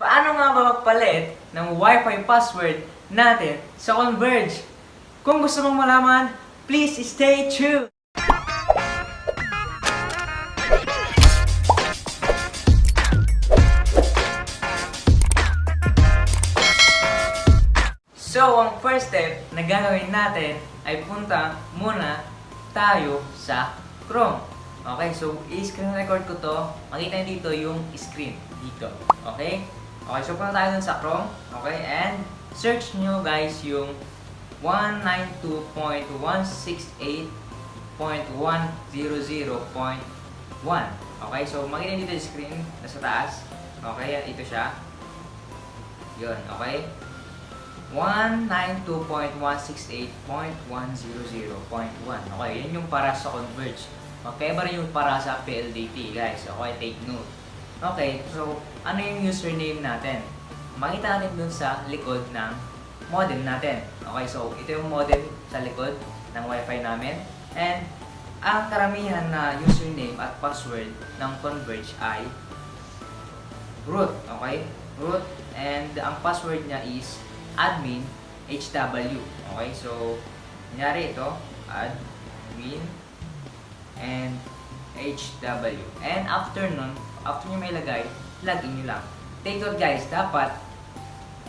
Paano nga ba magpalit ng Wi-Fi password natin sa Converge? Kung gusto mong malaman, please stay tuned! So, ang first step na gagawin natin ay punta muna tayo sa Chrome. Okay, so i-screen record ko to. Makita nyo dito yung screen. Dito. Okay? Okay, so punta tayo dun sa Chrome. Okay, and search nyo guys yung 192.168.100.1. Okay, so makita nyo dito yung screen nasa taas. Okay, ito siya. Yun, okay? 192.168.100.1. Okay, yan yung para sa Converge. Magkaiba rin yung para sa PLDT, guys. Okay, take note. Okay, so ano yung username natin? Makita natin dun sa likod ng modem natin. Okay, so ito yung modem sa likod ng Wi-Fi namin. And ang karamihan na username at password ng Converge ay root. Okay, root. And ang password niya is admin HW. Okay, so kunyari ito, admin and HW. And after nun, after nyo may lagay, login nyo lang. Take note guys, dapat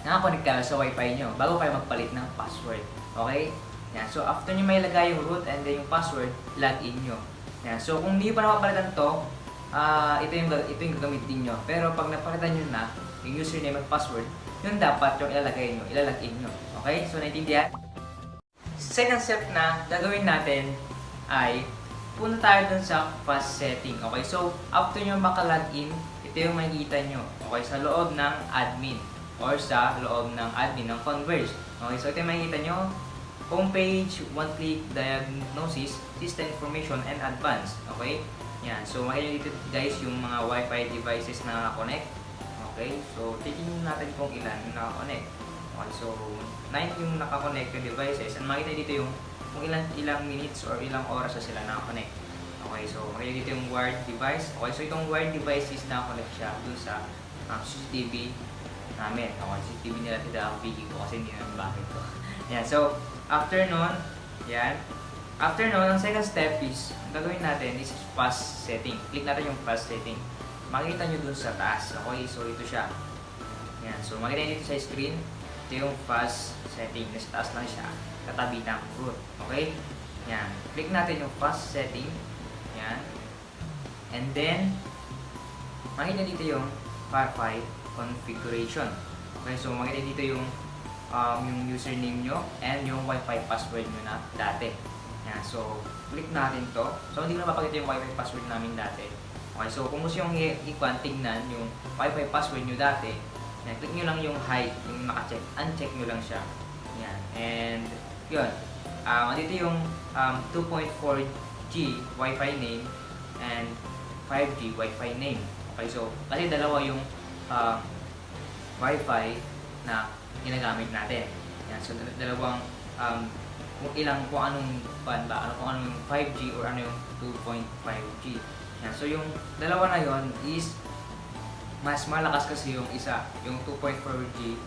nakakonect kayo sa Wi-Fi nyo bago kayo magpalit ng password. Okay? Yan. So after nyo may lagay yung root and then yung password, login nyo. Yan. So kung hindi pa napapalitan to, ito yung gagamitin nyo. Pero pag napalitan nyo na, yung username at password, yun dapat yung ilalagay nyo, ilalagin nyo. Okay? So naintindihan? Second step na gagawin natin ay punta tayo dun sa fast setting. Okay? So after nyo makalogin, ito yung makikita nyo. Okay? Sa loob ng admin or sa loob ng admin ng Converge. Okay? So ito yung makikita nyo. Homepage, one-click diagnosis, system information, and advanced. Okay? Yan. So makikita dito guys yung mga Wi-Fi devices na naka-connect. Okay, so titingnan natin kung ilan yung naka-connect. Okay, so 9 yung naka-connect yung devices. And makita dito yung kung ilang minutes or ilang oras na sila naka-connect. Okay, so makita dito yung wired device. Okay, so itong wired device is naka-connect siya dun sa CCTV namin. Okay, CCTV nila tida ang bigay ko kasi hindi naman bakit ko. Yan, so after nun, yan. After nun, ang second step is, ang gagawin natin is fast setting. Click natin yung fast setting. Makikita nyo dun sa taas. Okay, so ito siya. Yan. So makikita nyo dito sa screen. Ito yung fast setting. Nasa taas lang siya. Katabi ng root. Okay? Yan. Click natin yung fast setting. Yan. And then, makikita dito yung Wi-Fi configuration. Okay, so makikita dito yung username nyo and yung Wi-Fi password nyo na dati. Yan. So, click natin to. So, hindi ko napapakita yung Wi-Fi password namin dati. Okay, so kung gusto yung tignan yung Wi-Fi password nyo dati, yan, click nyo lang yung hide, yung naka-check, uncheck nyo lang siya. Yan, and yun. Dito yung 2.4G Wi-Fi name and 5G Wi-Fi name. Okay, so kasi dalawa yung Wi-Fi na ginagamit natin. Yan, so dalawang kung anong kung anong 5G or ano yung 2.5G. Yan. So yung dalawa na yon is mas malakas kasi yung isa, yung 2.4G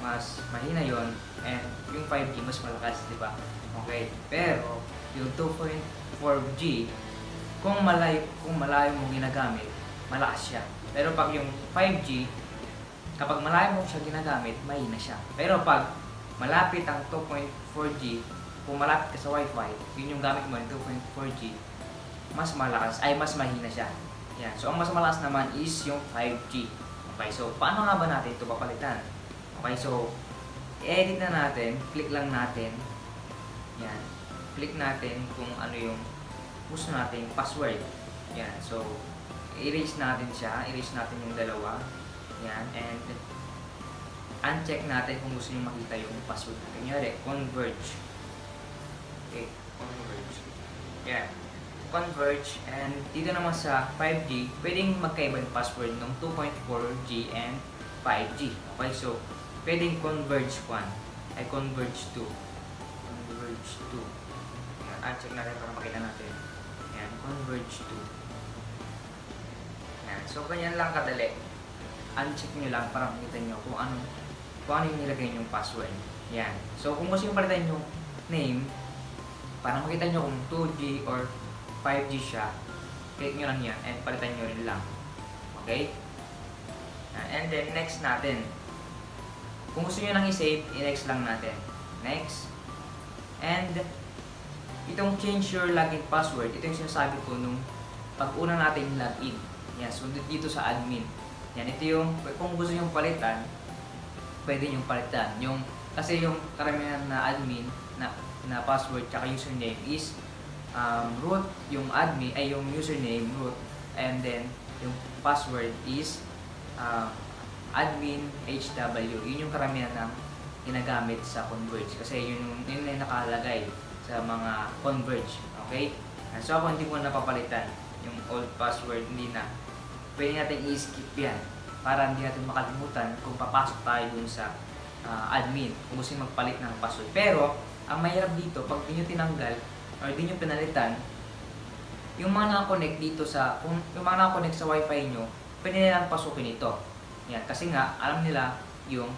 mas mahina yon and yung 5G mas malakas, di ba? Okay. Pero yung 2.4G kung malayo mo ginagamit, malakas siya. Pero pag yung 5G kapag malayo mo siya ginagamit, mahina siya. Pero pag malapit ang 2.4G, kung malapit ka sa Wi-Fi, yun yung gamit mo yung 2.4G, mas malakas, ay mas mahina siya. Yan. So, ang mas malakas naman is yung 5G. Okay, so paano nga ba natin ito papalitan? Okay, so i-edit na natin, click lang natin. Yan. Click natin kung ano yung gusto nating password. Yan. So, erase natin siya, erase natin yung dalawa. Yan, and uncheck natin kung gusto nyo makita yung password. Kunyari, Converge. Okay, Converge. Yan. Converge, and dito naman sa 5G, pwedeng magkaiba yung password ng 2.4G and 5G. Okay, so pwedeng Converge 1 ay Converge 2. Converge 2. Yan, uncheck natin para makita natin. Yan, Converge 2. Yan, so ganyan lang kadali. uncheck nyo lang para makita nyo kung ano yung nilagay yung password. Yan. So, kung gusto nyo palitan yung name, para makita nyo kung 2G or 5G siya, click nyo lang yan and palitan nyo rin lang. Okay? And then, next natin. Kung gusto nyo lang i-save, i-next lang natin. Next. And, itong change your login password, ito yung sinasabi ko nung pag-una natin login. Yan, so dito sa admin. Yan, ito yung, kung gusto nyo palitan, pwede nyo palitan. Kasi yung karamihan na admin, na password, tsaka username is root, yung admin, ay yung username, root, and then, yung password is admin HW. Yun yung karamihan na ginagamit sa Converge kasi yun yung nakalagay sa mga Converge. Okay? So ako hindi ko na napapalitan yung old password, hindi na. Pwede natin i-skip yan para hindi natin makalimutan kung papasok tayo dun sa admin kung gusto magpalit ng password. Pero ang mahirap dito, pag di nyo tinanggal or di nyo pinalitan, yung mga nakakonect dito yung mga nakakonect sa wifi nyo, pwede nilang pasukin ito. Yan, kasi nga, alam nila yung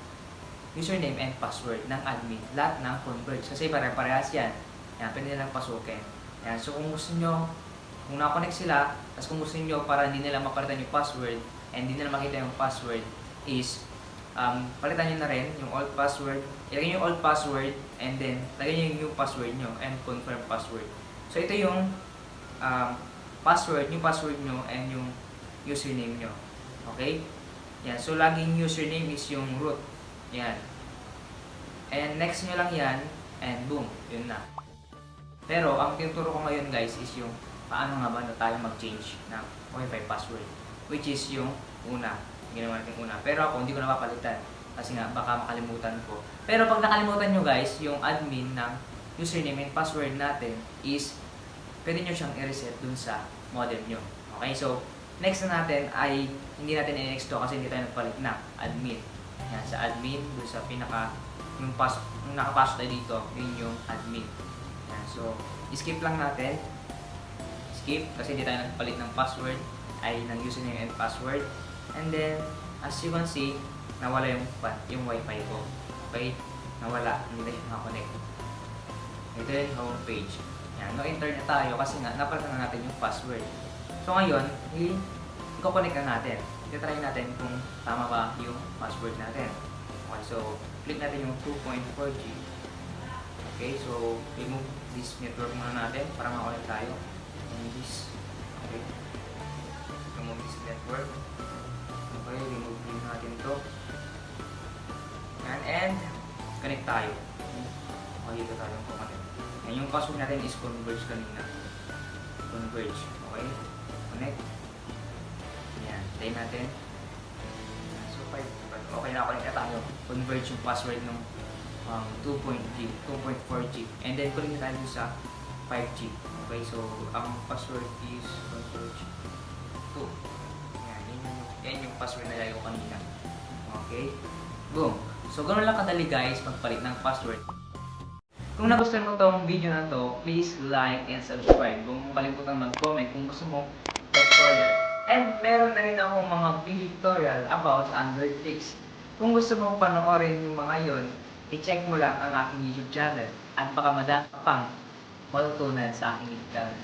username and password ng admin, lahat ng Converge. Kasi pare-parehas yan. Yan, pwede nilang pasukin. Yan, so kung gusto nyo, kung nakakonect sila, tapos kung gusto nyo para hindi nila mapalitan yung password, and hindi nila makita yung password, is, palitan nyo na rin yung old password, ilagay nyo yung old password, and then, lagay nyo yung new password nyo, and confirm password. So ito yung password, new password nyo, and yung username nyo. Okay? Yan. So, laging username is yung root. Yan. And next nyo lang yan, and boom, yun na. Pero, ang tinuturo ko ngayon guys is yung paano nga ba na tayo mag-change ng Wi-Fi password. Which is yung una. Ginawa natin una. Pero ako, hindi ko napapalitan. Kasi nga, baka makalimutan ko. Pero pag nakalimutan nyo guys, yung admin ng username and password natin is pwede nyo siyang i-reset dun sa modem nyo. Okay? So, next na natin ay hindi natin i-next to kasi hindi tayo nagpalit na admin. Yan, sa admin, dun sa yung nakapasok tayo dito, yun yung admin. Yan, so, skip lang natin. Skip kasi hindi tayo nagpalit ng password ay ng username and password. And then, as you can see, nawala yung wifi ko. Okay? Nawala. Hindi na siya nakakonect. Ito yung home page. Yan, no internet tayo kasi nga napalitan na natin yung password. So ngayon, i-connect na natin. I-try natin kung tama ba yung password natin. Okay, so click natin yung 2.4G. Okay, so remove this network muna natin para makakonect tayo. Remove this. Okay. Remove this network. Okay, remove din natin to. And connect tayo. Okay, dito tayo connect. And yung password natin is Converge kanina. Converge. Okay. Connect. Yan. Try natin. So, okay na connect na tayo. Converge yung password ng 2.4G. And then, connect na tayo sa 5G. Okay, so, ang password is Converge 2. Yan yung password na lagay ko kanina. Okay. Boom. So, ganoon lang kadali guys, magpalit ng password. Kung nagustuhan mo tong video na to, please like and subscribe. Kung kalimutan mag-comment kung gusto mo tutorial. And meron na rin akong mga video tutorial about Android Fix. Kung gusto mong panoorin yung mga yon, i-check mo lang ang aking YouTube channel at baka madami pang matutunan sa aking YouTube channel.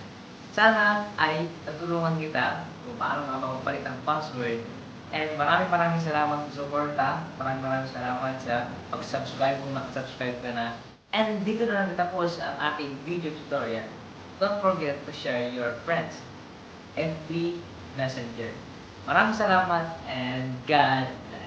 Sana ay natulungan kita kung paano nga magpalit ng password. And maraming salamat sa suporta. Maraming salamat sa pag-subscribe kung nakasubscribe ka na. And dito na natapos ang aking video tutorial. Don't forget to share your friends. FB Messenger. Maraming salamat and God bless.